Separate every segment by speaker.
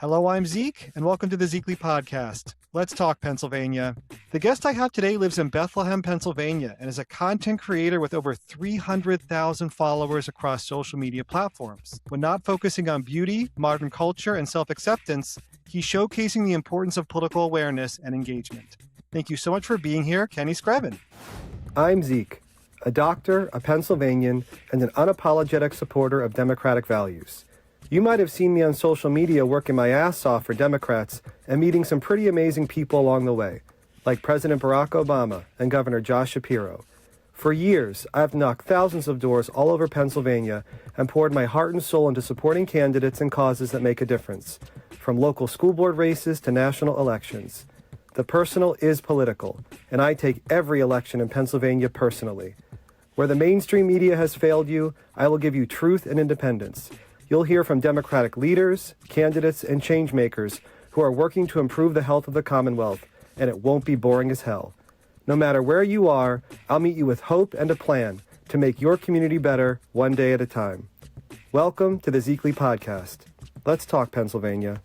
Speaker 1: Hello, I'm Zeke, and welcome to the Zeekly Podcast. Let's talk Pennsylvania. The guest I have today lives in Bethlehem, Pennsylvania, and is a content creator with over 300,000 followers across social media platforms. When not focusing on beauty, modern culture, and self-acceptance, he's showcasing the importance of political awareness and engagement. Thank you so much for being here, Kenny Screven.
Speaker 2: I'm Zeke, a doctor, a Pennsylvanian, and an unapologetic supporter of democratic values. You might have seen me on social media working my ass off for Democrats and meeting some pretty amazing people along the way, like President Barack Obama and Governor Josh Shapiro. For years, I've knocked thousands of doors all over Pennsylvania and poured my heart and soul into supporting candidates and causes that make a difference, from local school board races to national elections. The personal is political, and I take every election in Pennsylvania personally. Where the mainstream media has failed you, I will give you truth and independence. You'll hear from Democratic leaders, candidates, and changemakers who are working to improve the health of the Commonwealth, and it won't be boring as hell. No matter where you are, I'll meet you with hope and a plan to make your community better one day at a time. Welcome to the Zeekly Podcast. Let's talk Pennsylvania.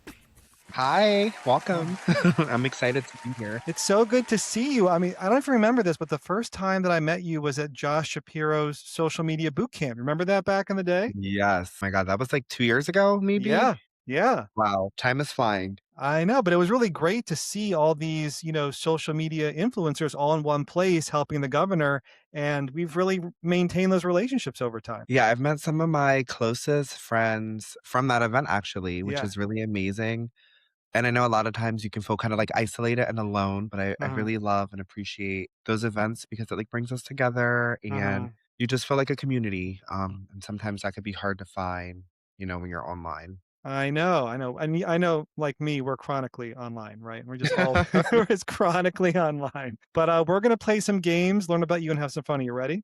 Speaker 3: Hi, welcome. I'm excited to be here.
Speaker 1: It's so good to see you. I mean, I don't know if you remember this, but the first time that I met you was at Josh Shapiro's social media boot camp. Remember that back in the day?
Speaker 3: Yes. My God, that was like 2 years ago, maybe?
Speaker 1: Yeah.
Speaker 3: Wow, time is flying.
Speaker 1: I know, but it was really great to see all these, social media influencers all in one place helping the governor. And we've really maintained those relationships over time.
Speaker 3: Yeah, I've met some of my closest friends from that event actually, which
Speaker 1: Yeah.
Speaker 3: is really amazing. And I know a lot of times you can feel kind of like isolated and alone, but I really love and appreciate those events because it like brings us together and you just feel like a community. And sometimes that could be hard to find, when you're online.
Speaker 1: I know. And I know, like me, we're chronically online, right? We're just all we're just chronically online. But we're gonna play some games, learn about you, and have some fun. Are you ready?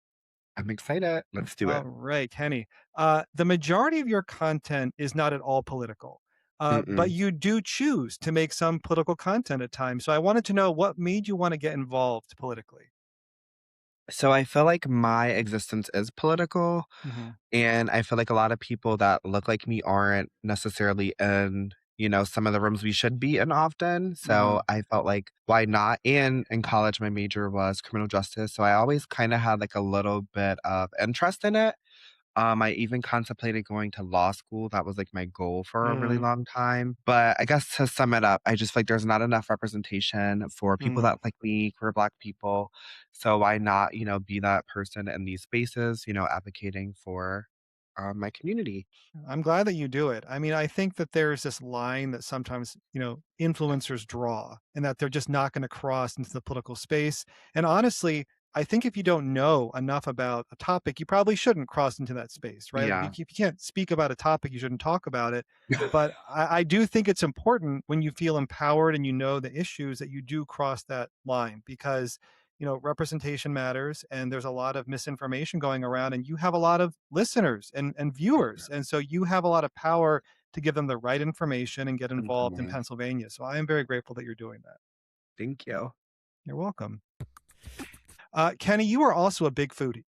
Speaker 3: I'm excited. Let's do
Speaker 1: All
Speaker 3: it.
Speaker 1: right, Kenny. The majority of your content is not at all political, but
Speaker 3: Mm-mm.
Speaker 1: you do choose to make some political content at times. So I wanted to know what made you want to get involved politically.
Speaker 3: So I feel like my existence is political,
Speaker 1: Hmm.
Speaker 3: and I feel like a lot of people that look like me aren't necessarily in, some of the rooms we should be in often.
Speaker 1: Hmm.
Speaker 3: So I felt like, why not? And in college, my major was criminal justice. So I always kind of had like a little bit of interest in it. I even contemplated going to law school. That was like my goal for a really
Speaker 1: Hmm.
Speaker 3: long time. But I guess to sum it up, I just feel like there's not enough representation for people
Speaker 1: Hmm.
Speaker 3: that like me, queer Black people. So why not, be that person in these spaces, advocating for my community?
Speaker 1: I'm glad that you do it. I mean, I think that there's this line that sometimes, influencers draw and that they're just not going to cross into the political space. And honestly, I think if you don't know enough about a topic, you probably shouldn't cross into that space, right? Like
Speaker 3: Yeah.
Speaker 1: if you can't speak about a topic, you shouldn't talk about it. But I do think it's important when you feel empowered and you know the issues that you do cross that line because representation matters and there's a lot of misinformation going around and you have a lot of listeners and viewers. And so you have a lot of power to give them the right information and get involved in
Speaker 3: Definitely.
Speaker 1: Pennsylvania. So I am very grateful that you're doing that.
Speaker 3: Thank you.
Speaker 1: You're welcome. Kenny, you are also a big foodie.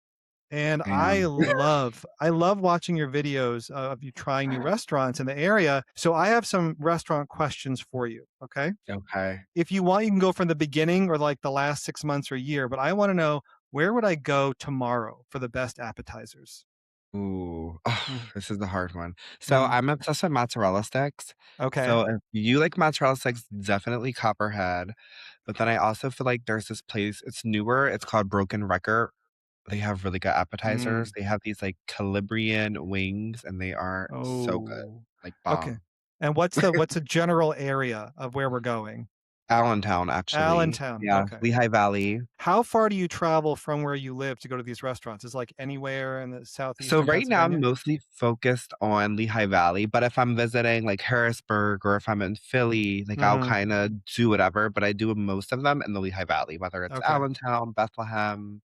Speaker 1: And
Speaker 3: I
Speaker 1: I
Speaker 3: am.
Speaker 1: love I love watching your videos of you trying new restaurants in the area. So I have some restaurant questions for you. Okay.
Speaker 3: Okay.
Speaker 1: If you want, you can go from the beginning or like the last 6 months or year, but I want to know where would I go tomorrow for the best appetizers?
Speaker 3: Ooh,
Speaker 1: Mhm.
Speaker 3: this is the hard one. So
Speaker 1: Mhm.
Speaker 3: I'm obsessed with mozzarella sticks.
Speaker 1: Okay.
Speaker 3: So if you like mozzarella sticks, definitely Copperhead. But then I also feel like there's this place, it's newer, it's called Broken Record. They have really good appetizers.
Speaker 1: Mm.
Speaker 3: They have these like Calabrian wings and they are so good.
Speaker 1: Oh.
Speaker 3: Like
Speaker 1: Okay.
Speaker 3: bomb.
Speaker 1: And what's a general area of where we're going?
Speaker 3: Allentown, actually.
Speaker 1: Allentown.
Speaker 3: Yeah,
Speaker 1: Okay.
Speaker 3: Lehigh Valley.
Speaker 1: How far do you travel from where you live to go to these restaurants? Is like anywhere in the
Speaker 3: So
Speaker 1: southeastern
Speaker 3: right now I'm
Speaker 1: Pennsylvania?
Speaker 3: mostly focused on Lehigh Valley, but if I'm visiting like Harrisburg or if I'm in Philly, like I'll
Speaker 1: Mhm.
Speaker 3: kind of do whatever, but I do most of them in the Lehigh Valley, whether it's
Speaker 1: Okay.
Speaker 3: Allentown, Bethlehem.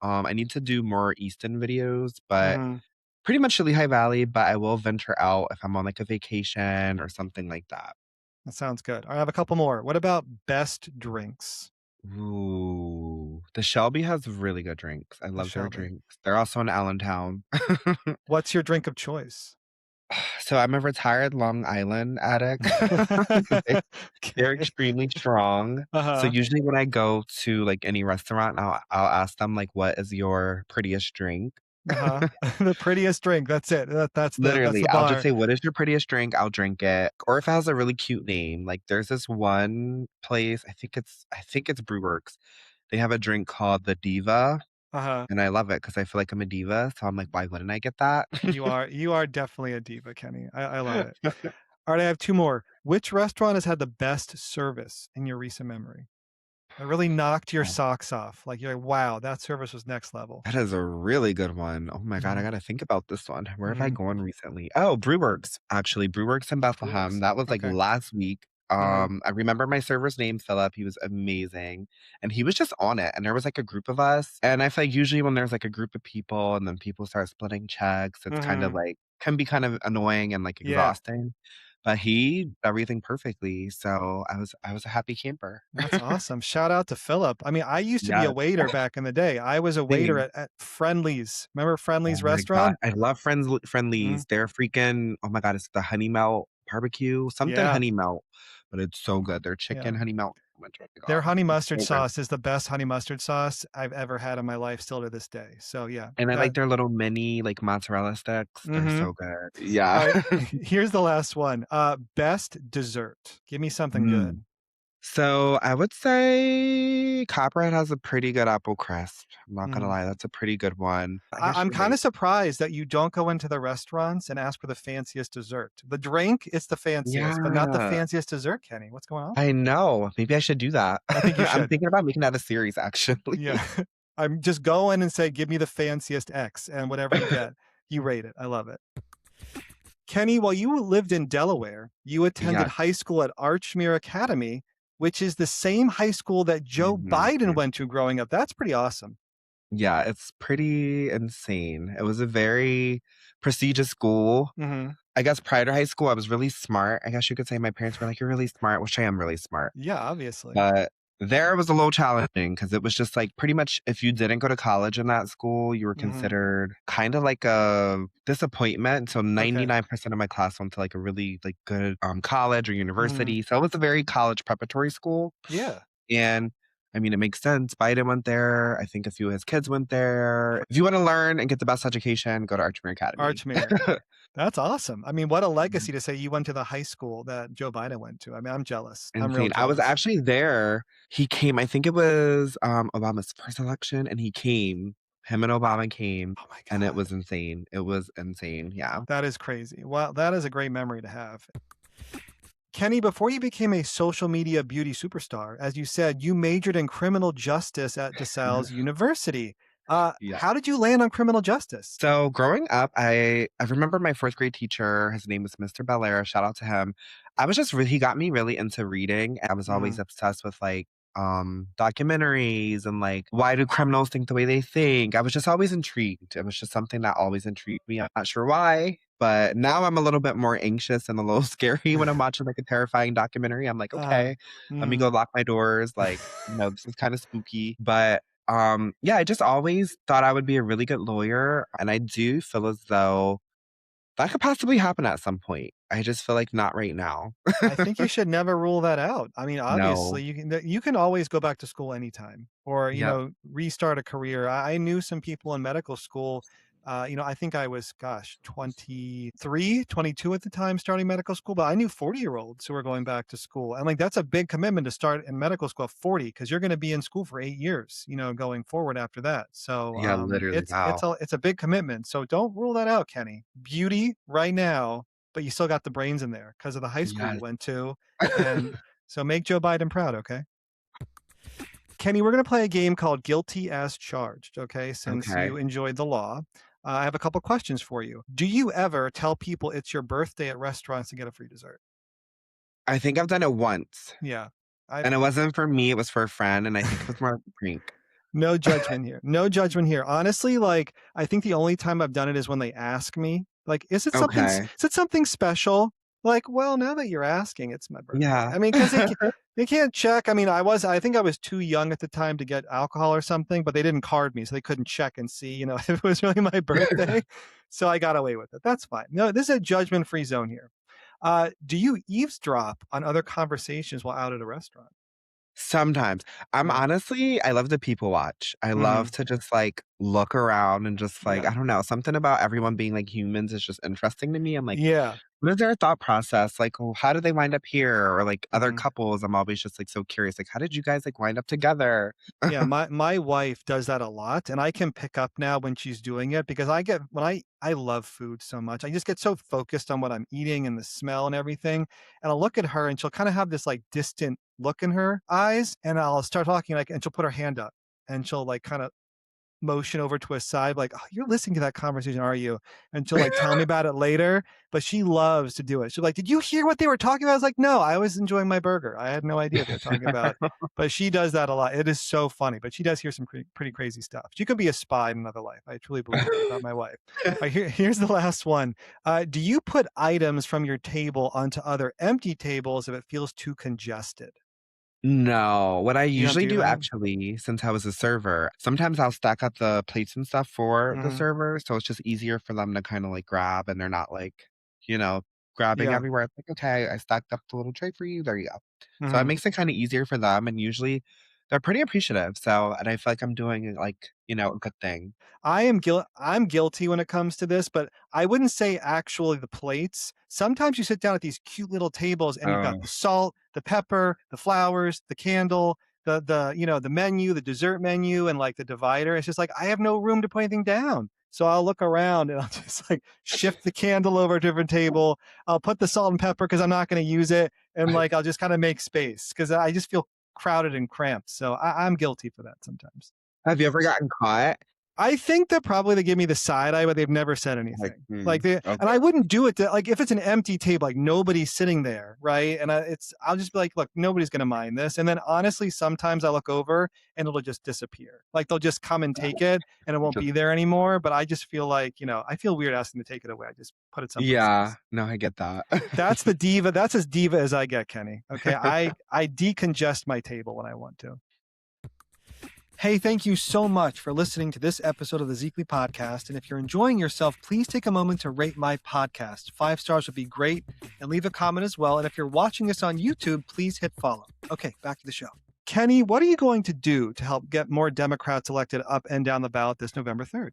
Speaker 3: I need to do more Easton videos, but
Speaker 1: Mhm.
Speaker 3: pretty much the Lehigh Valley, but I will venture out if I'm on like a vacation or something like that.
Speaker 1: That sounds good. I have a couple more. What about best drinks?
Speaker 3: Ooh, the Shelby has really good drinks. I
Speaker 1: The
Speaker 3: love their
Speaker 1: Shelby.
Speaker 3: drinks. They're also in Allentown.
Speaker 1: What's your drink of choice?
Speaker 3: So I'm a retired Long Island addict. They- They're
Speaker 1: Okay.
Speaker 3: extremely strong. So
Speaker 1: Uh-huh.
Speaker 3: usually when I go to like any restaurant, I'll ask them like, "What is your prettiest drink?"
Speaker 1: Uh-huh. The prettiest drink. That's it. That's
Speaker 3: Literally,
Speaker 1: the
Speaker 3: I'll just
Speaker 1: bar.
Speaker 3: say, "What is your prettiest drink?" I'll drink it. Or if it has a really cute name, like there's this one place, I think it's Brewworks. They have a drink called the Diva,
Speaker 1: Uh-huh.
Speaker 3: and I love it because I feel like I'm a diva. So I'm like, why wouldn't I get that?
Speaker 1: You are definitely a diva, Kenny. I love it. All right, I have two more. Which restaurant has had the best service in your recent memory? That really knocked your
Speaker 3: Oh,
Speaker 1: socks off. Like you're like, wow, that service was next level.
Speaker 3: that is a really good one. Oh my God, I
Speaker 1: Hmm.
Speaker 3: gotta think about this one. Where have I
Speaker 1: Hmm.
Speaker 3: gone recently? Oh, Brewworks, actually. Brewworks in Bethlehem.
Speaker 1: Brewers.
Speaker 3: That was like
Speaker 1: Okay.
Speaker 3: last week.
Speaker 1: Hmm.
Speaker 3: I remember my server's name, Philip. He was amazing. And he was just on it. And there was like a group of us. And I feel like usually when there's like a group of people and then people start splitting checks, it's kind of
Speaker 1: Hmm.
Speaker 3: like can be kind of annoying and like
Speaker 1: Yeah.
Speaker 3: exhausting. But he did everything perfectly. So I was a happy camper.
Speaker 1: That's awesome. Shout out to Philip. I mean, I used to be a
Speaker 3: Yes.
Speaker 1: waiter back in the day. I was a waiter
Speaker 3: Same.
Speaker 1: at Friendly's. Remember
Speaker 3: Oh
Speaker 1: Friendly's
Speaker 3: my god,
Speaker 1: restaurant?
Speaker 3: I love
Speaker 1: Mhm.
Speaker 3: Friendlies. They're freaking oh my god, it's the honey melt barbecue, something
Speaker 1: Yeah.
Speaker 3: honey melt, but it's so good. Their chicken
Speaker 1: Yeah.
Speaker 3: honey melt sandwich, oh my
Speaker 1: Their
Speaker 3: god,
Speaker 1: honey
Speaker 3: it's
Speaker 1: mustard
Speaker 3: so good.
Speaker 1: sauce is the best honey mustard sauce I've ever had in my life still to this day. So yeah,
Speaker 3: And I
Speaker 1: that
Speaker 3: like their little mini, like, mozzarella sticks. They're
Speaker 1: mhm.
Speaker 3: so good. Yeah.
Speaker 1: All right, here's the last one. Best dessert. Give me something
Speaker 3: Mm.
Speaker 1: good.
Speaker 3: So, I would say Copperhead has a pretty good apple crisp. I'm not gonna
Speaker 1: Mhm.
Speaker 3: lie, that's a pretty good one. I guess
Speaker 1: I'm
Speaker 3: you're
Speaker 1: kind
Speaker 3: right.
Speaker 1: of surprised that you don't go into the restaurants and ask for the fanciest dessert. The drink is the fanciest, but not the
Speaker 3: Yeah,
Speaker 1: fanciest dessert, Kenny. What's going on?
Speaker 3: I know. Maybe I should do that.
Speaker 1: I think you
Speaker 3: I'm
Speaker 1: should.
Speaker 3: thinking about making that a series,
Speaker 1: Yeah.
Speaker 3: actually.
Speaker 1: I'm just go in and say, give me the fanciest X, and whatever you get, you rate it. I love it. Kenny, while you lived in Delaware, you attended
Speaker 3: Yes.
Speaker 1: high school at Archmere Academy, which is the same high school that Joe Biden
Speaker 3: Mhm.
Speaker 1: went to growing up. That's pretty awesome.
Speaker 3: Yeah, it's pretty insane. It was a very prestigious school.
Speaker 1: Hmm.
Speaker 3: I guess prior to high school, I was really smart. I guess you could say my parents were like, "You're really smart," which I am really smart.
Speaker 1: Yeah, obviously.
Speaker 3: But there it was a little challenging because it was just like pretty much if you didn't go to college in that school, you were
Speaker 1: Hmm.
Speaker 3: considered kind of like a disappointment. So
Speaker 1: Okay.
Speaker 3: 99% of my class went to like a really like good college or
Speaker 1: Hmm.
Speaker 3: university. So it was a very college preparatory school.
Speaker 1: Yeah.
Speaker 3: And I mean, it makes sense. Biden went there. I think a few of his kids went there. If you want to learn and get the best education, go to Archmere Academy.
Speaker 1: Archmere. That's awesome. I mean, what a legacy to say you went to the high school that Joe Biden went to. I mean, I'm jealous. I'm real
Speaker 3: Insane. I was
Speaker 1: jealous.
Speaker 3: actually there. He came, I think it was Obama's first election, and he came. Him and Obama came,
Speaker 1: Oh my
Speaker 3: and it
Speaker 1: God.
Speaker 3: was insane. It was insane. Yeah.
Speaker 1: That is crazy. Wow, that is a great memory to have. Kenny, before you became a social media beauty superstar, as you said, you majored in criminal justice at DeSalle's University.
Speaker 3: Yeah.
Speaker 1: How did you land on criminal justice?
Speaker 3: So growing up, I remember my fourth grade teacher. His name was Mr. Belair. Shout out to him. I was just really, he got me really into reading. I was always
Speaker 1: Mhm.
Speaker 3: obsessed with like documentaries and like why do criminals think the way they think. I was just always intrigued. It was just something that always intrigued me. I'm not sure why, but now I'm a little bit more anxious and a little scary when I'm watching like a terrifying documentary. I'm like,
Speaker 1: Uh,
Speaker 3: okay, let me
Speaker 1: mm.
Speaker 3: go lock my doors. Like, this is kind of spooky. But yeah, I just always thought I would be a really good lawyer. And I do feel as though that could possibly happen at some point. I just feel like not right now.
Speaker 1: I think you should never rule that out. I mean,
Speaker 3: No.
Speaker 1: obviously, you can always go back to school anytime, or
Speaker 3: Yep.
Speaker 1: restart a career. I knew some people in medical school. I think I was, gosh, 23, 22 at the time starting medical school, but I knew 40-year-olds who were going back to school. And like that's a big commitment to start in medical school at 40 because you're going to be in school for 8 years, going forward after that. So
Speaker 3: Yeah, literally. Wow.
Speaker 1: it's a big commitment. So don't rule that out, Kenny. Beauty right now, but you still got the brains in there because of the high school you
Speaker 3: Yes.
Speaker 1: went to. And so make Joe Biden proud, okay? Kenny, we're going to play a game called Guilty as Charged, okay? Since you
Speaker 3: Okay.
Speaker 1: enjoyed the law. I have a couple questions for you. Do you ever tell people it's your birthday at restaurants to get a free dessert?
Speaker 3: I think I've done it once.
Speaker 1: Yeah. I
Speaker 3: And it wasn't for me, it was for a friend, and I think it was more of a prank.
Speaker 1: No judgment here. No judgment here. Honestly, like I think the only time I've done it is when they ask me, like, is it
Speaker 3: Okay.
Speaker 1: something special? Like, well, now that you're asking, it's my birthday.
Speaker 3: Yeah.
Speaker 1: I mean, because they can't check. I mean, I think I was too young at the time to get alcohol or something, but they didn't card me, so they couldn't check and see, if it was really my birthday. So I got away with it. That's fine. No, this is a judgment-free zone here. Do you eavesdrop on other conversations while out at a restaurant?
Speaker 3: Sometimes.
Speaker 1: Yeah.
Speaker 3: I love to people watch. I
Speaker 1: Hmm.
Speaker 3: love to just, like, look around and just, like,
Speaker 1: Yeah.
Speaker 3: I don't know, something about everyone being, like, humans is just interesting to me. I'm like,
Speaker 1: Yeah.
Speaker 3: what is their thought process? Like, oh, how did they wind up here? Or, like, other
Speaker 1: Hmm.
Speaker 3: couples, I'm always just, like, so curious. Like, how did you guys, like, wind up together?
Speaker 1: Yeah, my wife does that a lot, and I can pick up now when she's doing it because I love food so much. I just get so focused on what I'm eating and the smell and everything. And I'll look at her and she'll kind of have this like distant look in her eyes, and I'll start talking and she'll put her hand up and she'll like kind of motion over to a side, like, "Oh, you're listening to that conversation, are you?" And she'll like tell me about it later, but she loves to do it. She's like, "Did you hear what they were talking about?" I was like, "No, I was enjoying my burger. I had no idea what they were talking about." But she does that a lot. It is so funny, but she does hear some pretty crazy stuff. She could be a spy in another life. I truly believe that about my wife. Here's the last one. Do you put items from your table onto other empty tables if it feels too congested?
Speaker 3: No, what I
Speaker 1: You don't
Speaker 3: usually
Speaker 1: do
Speaker 3: do
Speaker 1: that?
Speaker 3: actually, since I was a server, sometimes I'll stack up the plates and stuff for the
Speaker 1: Hmm.
Speaker 3: servers, so it's just easier for them to kinda, like, grab, and they're not, like, you know, grabbing
Speaker 1: Yeah.
Speaker 3: everywhere. It's like, "Okay, I stacked up the little tray for you, there you go." So it
Speaker 1: Hmm.
Speaker 3: makes it kinda easier for them, and usually they're pretty appreciative, so and I feel like I'm doing, like, a good thing.
Speaker 1: I'm guilty when it comes to this, but I wouldn't say actually the plates. Sometimes you sit down at these cute little tables and you've got
Speaker 3: Oh,
Speaker 1: the salt, the pepper, the flowers, the candle, the menu, the dessert menu, and like the divider. It's just like I have no room to put anything down. So I'll look around and I'll just like shift the candle over to a different table. I'll put the salt and pepper because I'm not going to use it. And like I'll just kind of make space because I just feel crowded and cramped. So I'm guilty for that sometimes.
Speaker 3: have you ever gotten caught?
Speaker 1: I think that probably they give me the side eye, but they've never said
Speaker 3: Like,
Speaker 1: anything. Like they and
Speaker 3: okay.
Speaker 1: I wouldn't do it to, like if it's an empty table, like nobody's sitting there, right? And I'll just be like, look, nobody's gonna mind this. And then honestly, sometimes I look over and it'll just disappear. Like they'll just come and take it and it won't
Speaker 3: Just
Speaker 1: be there anymore. But I just feel like, I feel weird asking to take it away. I just put it someplace
Speaker 3: yeah,
Speaker 1: else.
Speaker 3: no, I get that.
Speaker 1: That's the diva. That's as diva as I get, Kenny. Okay. I decongest my table when I want to. Hey, thank you so much for listening to this episode of the Zeekly Podcast. And if you're enjoying yourself, please take a moment to rate my podcast. 5 stars would be great, and leave a comment as well. And if you're watching this on YouTube, please hit follow. Okay, back to the show. Kenny, what are you going to do to help get more Democrats elected up and down the ballot this November 3rd?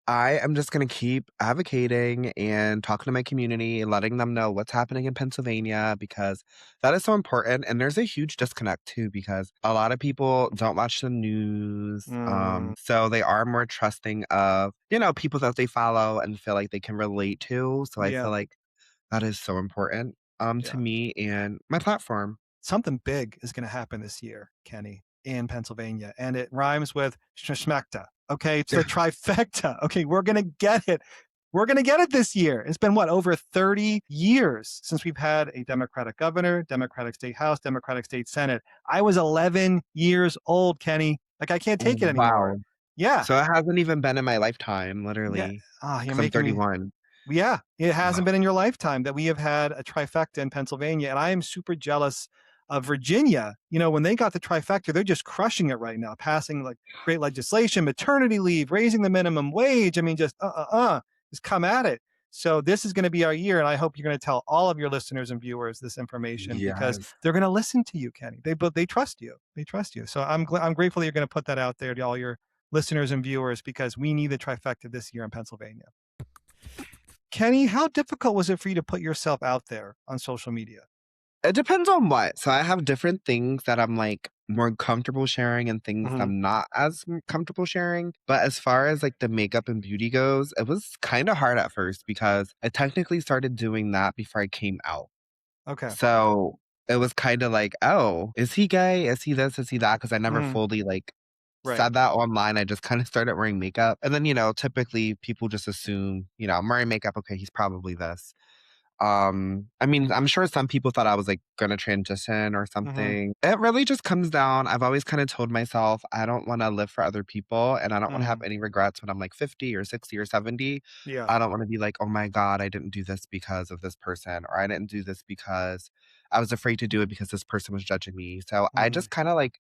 Speaker 3: I am just gonna keep advocating and talking to my community and letting them know what's happening in Pennsylvania because that is so important. And there's a huge disconnect too because a lot of people don't watch the news.
Speaker 1: Mm,
Speaker 3: So they are more trusting of, people that they follow and feel like they can relate to. So I feel
Speaker 1: yeah,
Speaker 3: like that is so important to
Speaker 1: yeah.
Speaker 3: me and my platform.
Speaker 1: Something big is going to happen this year, Kenny, in Pennsylvania, and it rhymes with schmekta. Okay, it's the trifecta. Okay, we're going to get it. We're going to get it this year. It's been what, over 30 years since we've had a Democratic governor, Democratic state house, Democratic state senate. I was 11 years old, Kenny. Like I can't take it anymore.
Speaker 3: Wow.
Speaker 1: Yeah.
Speaker 3: So it hasn't even been in my lifetime,
Speaker 1: Yeah.
Speaker 3: literally,
Speaker 1: Ah, you're
Speaker 3: because I'm
Speaker 1: making me
Speaker 3: 31.
Speaker 1: yeah, it
Speaker 3: Wow.
Speaker 1: hasn't been in your lifetime that we have had a trifecta in Pennsylvania, and I am super jealous of Virginia. When they got the trifecta, they're just crushing it right now, passing like great legislation, maternity leave, raising the minimum wage. I mean, just come at it. So this is going to be our year, and I hope you're going to tell all of your listeners and viewers this information because
Speaker 3: Yes.
Speaker 1: they're going to listen to you, Kenny. They trust you. They trust you. So I'm grateful that you're going to put that out there to all your listeners and viewers because we need the trifecta this year in Pennsylvania. Kenny, how difficult was it for you to put yourself out there on social media?
Speaker 3: It depends on what. So I have different things that I'm like more comfortable sharing and things that
Speaker 1: Mhm.
Speaker 3: I'm not as comfortable sharing. But as far as like the makeup and beauty goes, it was kind of hard at first because I technically started doing that before I came out.
Speaker 1: Okay.
Speaker 3: So it was kind of like, oh, is he gay? Is he this? Is he that? Because I never
Speaker 1: Mhm.
Speaker 3: fully like
Speaker 1: Right.
Speaker 3: said that online. I just kind of started wearing makeup. And then, typically people just assume, I'm wearing makeup. Okay, he's probably this. I mean, I'm sure some people thought I was like gonna transition or something. It really just comes down. I've always kind of told myself I don't want to live for other people and I don't want to have any regrets when I'm like 50 or 60 or 70.
Speaker 1: Yeah.
Speaker 3: I don't want to be like, oh my God, I didn't do this because of this person, or I didn't do this because I was afraid to do it because this person was judging me. So I just kind of like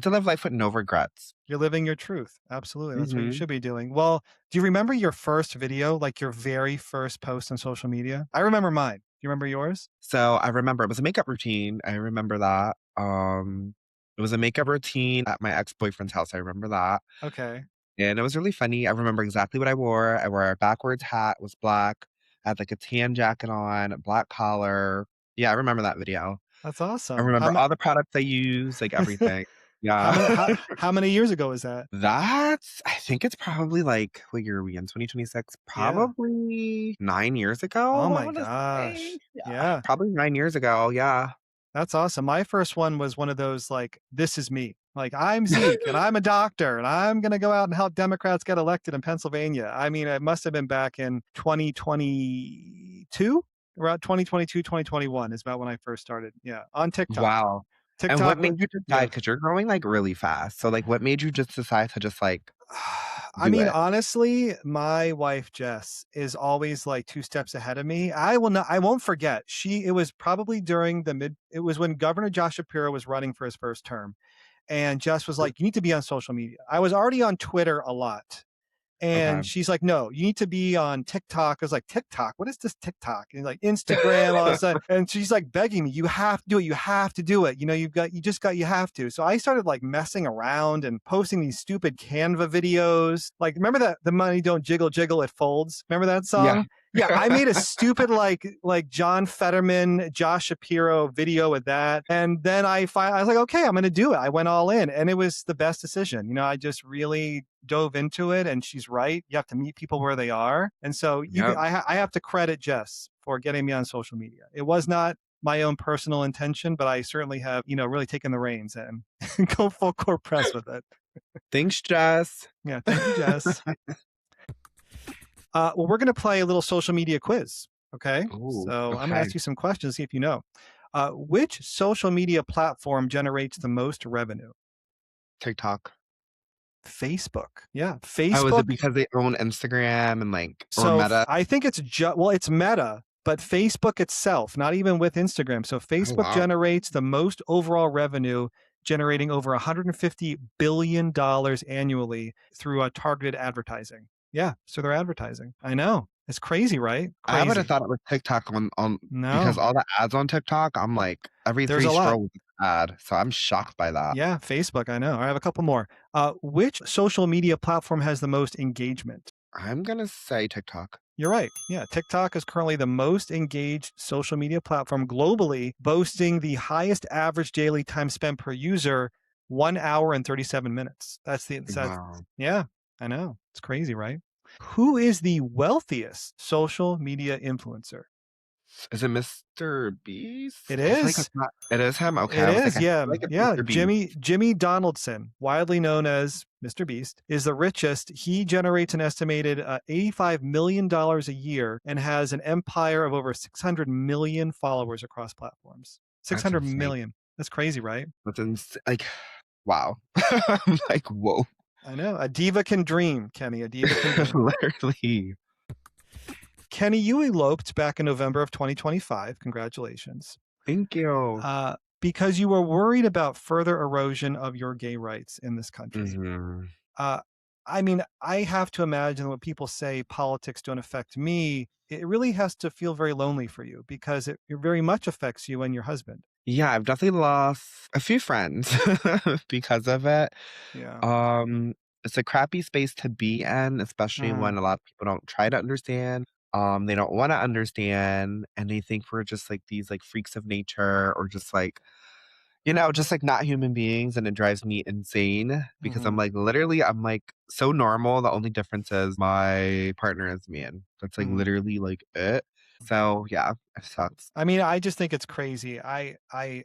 Speaker 3: to live life with no regrets.
Speaker 1: You're living your truth. Absolutely. That's what you
Speaker 3: Hmm.
Speaker 1: should be doing. Well, do you remember your first video, like your very first post on social media? I remember mine. Do you remember yours?
Speaker 3: So I remember it was a makeup routine. I remember that. It was a makeup routine at my ex-boyfriend's house. I remember that.
Speaker 1: Okay.
Speaker 3: And it was really funny. I remember exactly what I wore. I wore a backwards hat, it was black. I had like a tan jacket on, a black collar. Yeah, I remember that video.
Speaker 1: That's
Speaker 3: I
Speaker 1: awesome.
Speaker 3: remember all the products I used, like everything.
Speaker 1: How
Speaker 3: Yeah.
Speaker 1: many how many years ago was that?
Speaker 3: I think it's probably like, what year are we in? 2026?
Speaker 1: Yeah.
Speaker 3: Probably 9 years
Speaker 1: Oh
Speaker 3: ago, I
Speaker 1: my
Speaker 3: want to say.
Speaker 1: gosh.
Speaker 3: Yeah,
Speaker 1: Yeah.
Speaker 3: probably 9 years ago. Yeah.
Speaker 1: That's awesome. My first one was one of those like, this is me. Like, I'm Zeke and I'm a doctor and I'm going to go out and help Democrats get elected in Pennsylvania. I mean, it must have been back in 2022, around 2022, 2021 is about when I first started. Yeah. On TikTok.
Speaker 3: Wow. And what
Speaker 1: TikTok,
Speaker 3: made you
Speaker 1: yeah.
Speaker 3: decide? Because you're growing like really fast. So, like, what made you just decide to just like
Speaker 1: I
Speaker 3: do
Speaker 1: mean,
Speaker 3: it?
Speaker 1: honestly, my wife Jess is always like two steps ahead of me. I won't forget. It was probably during it was when Governor Josh Shapiro was running for his first term. And Jess was like, you need to be on social media. I was already on Twitter a lot.
Speaker 3: Okay.
Speaker 1: And she's like, no, you need to be on TikTok. I was like, TikTok? What is this TikTok? And like Instagram, all of a sudden. And she's like begging me, you have to do it. You have to do it. You know, you have to. So I started like messing around and posting these stupid Canva videos. Like, remember that the money don't jiggle, jiggle, it folds? Remember that
Speaker 3: Yeah.
Speaker 1: song? Yeah, I made a stupid like John Fetterman, Josh Shapiro video with that, and then I was like, okay, I'm going to do it. I went all in, and it was the best decision. You know, I just really dove into it, and she's right. You have to meet people where they are, and so
Speaker 3: Yep.
Speaker 1: I have to credit Jess for getting me on social media. It was not my own personal intention, but I certainly have, really taken the reins and go full court press with it.
Speaker 3: Thanks, Jess.
Speaker 1: Yeah, thank you, Jess. Well, we're going to play a little social media quiz. Okay.
Speaker 3: Ooh,
Speaker 1: So I'm going to
Speaker 3: okay.
Speaker 1: ask you some questions, see if you know. Which social media platform generates the most revenue?
Speaker 3: TikTok.
Speaker 1: Facebook. Yeah.
Speaker 3: Oh, is it
Speaker 1: Facebook.
Speaker 3: because they own Instagram and like or
Speaker 1: So
Speaker 3: Meta?
Speaker 1: I think it's it's Meta, but Facebook itself, not even with Instagram. So
Speaker 3: Oh
Speaker 1: Facebook
Speaker 3: wow.
Speaker 1: generates the most overall revenue, generating over $150 billion annually through targeted advertising. Yeah. So they're advertising. I know. It's crazy, right?
Speaker 3: I would have
Speaker 1: Crazy.
Speaker 3: thought it was TikTok on because
Speaker 1: No,
Speaker 3: all the ads on TikTok, I'm like every
Speaker 1: there's
Speaker 3: three
Speaker 1: a lot.
Speaker 3: scrolls is an ad. So I'm shocked by that.
Speaker 1: Yeah, Facebook, I know. I have a couple more. Which social media platform has the most engagement?
Speaker 3: I'm gonna say TikTok.
Speaker 1: You're right. Yeah, TikTok is currently the most engaged social media platform globally, boasting the highest average daily time spent per user, 1 hour and 37 minutes.
Speaker 3: Wow.
Speaker 1: Yeah, I know. It's crazy, right? Who is the wealthiest social media influencer?
Speaker 3: Is it Mr. Beast?
Speaker 1: It
Speaker 3: I feel like
Speaker 1: is.
Speaker 3: it's not. It is him? Okay,
Speaker 1: It
Speaker 3: I was like,
Speaker 1: is,
Speaker 3: I feel
Speaker 1: yeah,
Speaker 3: like it's
Speaker 1: yeah.
Speaker 3: Mr. Beast.
Speaker 1: Jimmy Donaldson, widely known as Mr. Beast, is the richest. He generates an estimated $85 million a year and has an empire of over 600 million followers across platforms.
Speaker 3: That's
Speaker 1: 600
Speaker 3: insane.
Speaker 1: million. That's crazy, right?
Speaker 3: That's like, wow. I'm like, whoa.
Speaker 1: I know. A diva can dream, Kenny. A diva can dream.
Speaker 3: Literally.
Speaker 1: Kenny, you eloped back in November of 2025. Congratulations.
Speaker 3: Thank you.
Speaker 1: Because you were worried about further erosion of your gay rights in this country.
Speaker 3: Hmm.
Speaker 1: I mean, I have to imagine when people say politics don't affect me, it really has to feel very lonely for you because it very much affects you and your husband.
Speaker 3: Yeah, I've definitely lost a few friends because of it.
Speaker 1: Yeah.
Speaker 3: It's a crappy space to be in, especially
Speaker 1: Mhm.
Speaker 3: when a lot of people don't try to understand. They don't want to understand, and they think we're just like these like freaks of nature or just like just like not human beings, and it drives me insane because I'm
Speaker 1: Mhm.
Speaker 3: like literally I'm like so normal. The only difference is my partner is man. That's like
Speaker 1: Mhm.
Speaker 3: literally like it. So yeah, it sucks.
Speaker 1: I mean, I just think it's crazy. I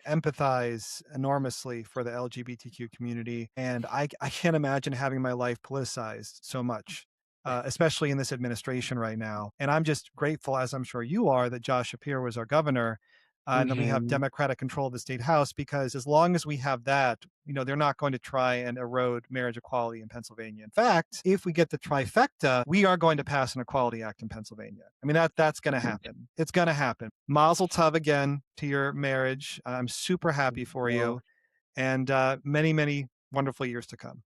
Speaker 1: empathize enormously for the LGBTQ community, and I can't imagine having my life politicized so much. especially in this administration right now. And I'm just grateful, as I'm sure you are, that Josh Shapiro was our governor. And then we have Democratic control of the state house, because as long as we have that, they're not going to try and erode marriage equality in Pennsylvania. In fact, if we get the trifecta, we are going to pass an Equality Act in Pennsylvania. I mean, that's going to happen. It's going to happen. Mazel tov again to your marriage. I'm super happy for you, and many, many wonderful years to come.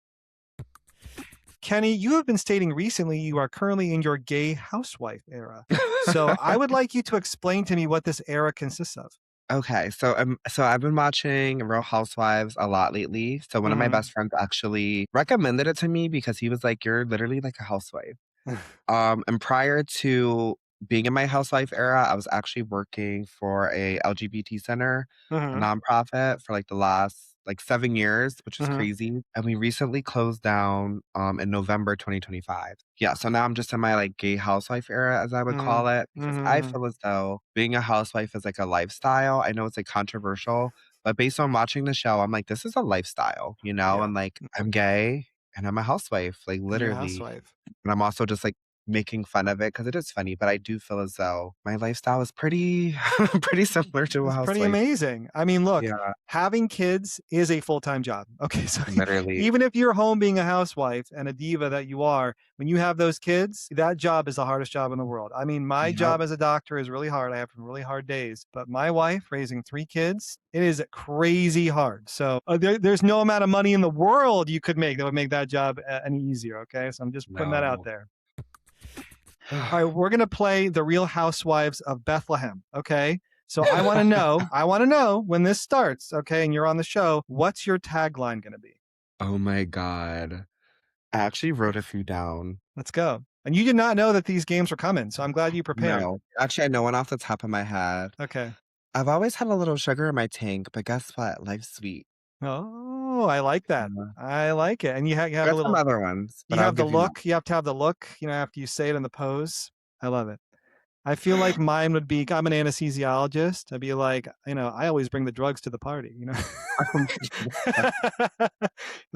Speaker 1: Kenny, you have been stating recently you are currently in your gay housewife era. So I would like you to explain to me what this era consists of.
Speaker 3: Okay, so I've been watching Real Housewives a lot lately. So one of my best friends actually recommended it to me because he was like, "You're literally like a housewife." And prior to being in my housewife era, I was actually working for a LGBT center, a nonprofit, for like the last 7 years, which is crazy. And we recently closed down in November 2025. Yeah, so now I'm just in my like gay housewife era, as I would call it, because I feel as though being a housewife is like a lifestyle. I know it's like controversial, but based on watching the show, I'm like, this is a lifestyle,
Speaker 1: Yeah.
Speaker 3: and like I'm gay and I'm a housewife, like
Speaker 1: You're a
Speaker 3: literally.
Speaker 1: housewife.
Speaker 3: And I'm also just like making fun of it because it is funny, but I do feel as though my lifestyle is pretty pretty similar to a
Speaker 1: It's pretty
Speaker 3: housewife.
Speaker 1: amazing. I mean, look,
Speaker 3: Yeah,
Speaker 1: having kids is a full-time job. Okay, so
Speaker 3: literally.
Speaker 1: even if you're home being a housewife and a diva that you are, when you have those kids, that job is the hardest job in the world. I mean, my
Speaker 3: Yep.
Speaker 1: job as a doctor is really hard. I have some really hard days, but my wife raising 3 kids, it is crazy hard. So there's no amount of money in the world you could make that would make that job any easier. Okay, so I'm just putting that out
Speaker 3: No.
Speaker 1: there. All right, we're going to play The Real Housewives of Bethlehem, okay? So I want to know when this starts, okay, and you're on the show, what's your tagline going to be?
Speaker 3: Oh my God. I actually wrote a few down.
Speaker 1: Let's go. And you did not know that these games were coming, so I'm glad you prepared.
Speaker 3: No. Actually, I know one off the top of my head.
Speaker 1: Okay.
Speaker 3: I've always had a little sugar in my tank, but guess what? Life's sweet.
Speaker 1: Oh, I like that.
Speaker 3: Yeah.
Speaker 1: I like it. And you have a
Speaker 3: There's
Speaker 1: little,
Speaker 3: some other ones,
Speaker 1: you
Speaker 3: but I'll
Speaker 1: have the
Speaker 3: give you
Speaker 1: look. You have to have the look, after you say it in the pose. I love it. I feel like mine would be, I'm an anesthesiologist. I'd be like, I always bring the drugs to the party,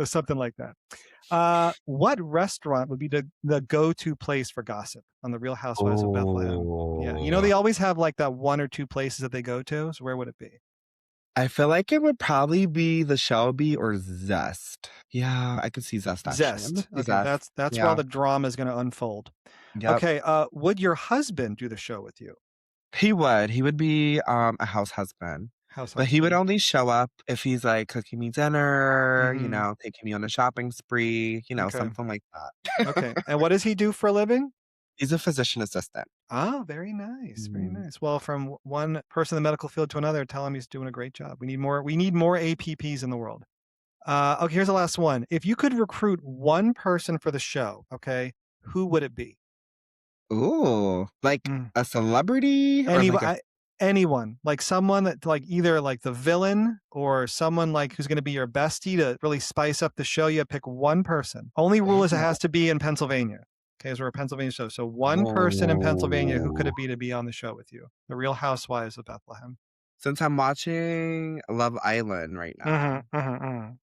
Speaker 1: something like that. What restaurant would be the go-to place for gossip on The Real Housewives of Bethlehem? Yeah. They always have like that 1 or 2 places that they go to. So where would it be?
Speaker 3: I feel like it would probably be the Shelby or Zest. Yeah, I could see Zest actually.
Speaker 1: Zest. Okay,
Speaker 3: Zest.
Speaker 1: that's where all the drama is going to unfold.
Speaker 3: Yep.
Speaker 1: Okay, would your husband do the show with you?
Speaker 3: He would. He would be a house husband. But he would only show up if he's like cooking me dinner, taking me on a shopping spree, something like that.
Speaker 1: Okay. And what does he do for a living?
Speaker 3: He's a physician assistant.
Speaker 1: Oh, very nice. Very nice. Well, from one person in the medical field to another, tell him he's doing a great job. We need more APPs in the world. Okay, here's the last one. If you could recruit one person for the show, okay, who would it be?
Speaker 3: Ooh, like a celebrity?
Speaker 1: Anyone, like someone that like either like the villain or someone like who's going to be your bestie to really spice up the show. You have to pick one person. Only rule is it has to be in Pennsylvania. Okay, as we're a Pennsylvania show. So one person in Pennsylvania, who could it be to be on the show with you? The Real Housewives of Bethlehem.
Speaker 3: Since I'm watching Love Island right now,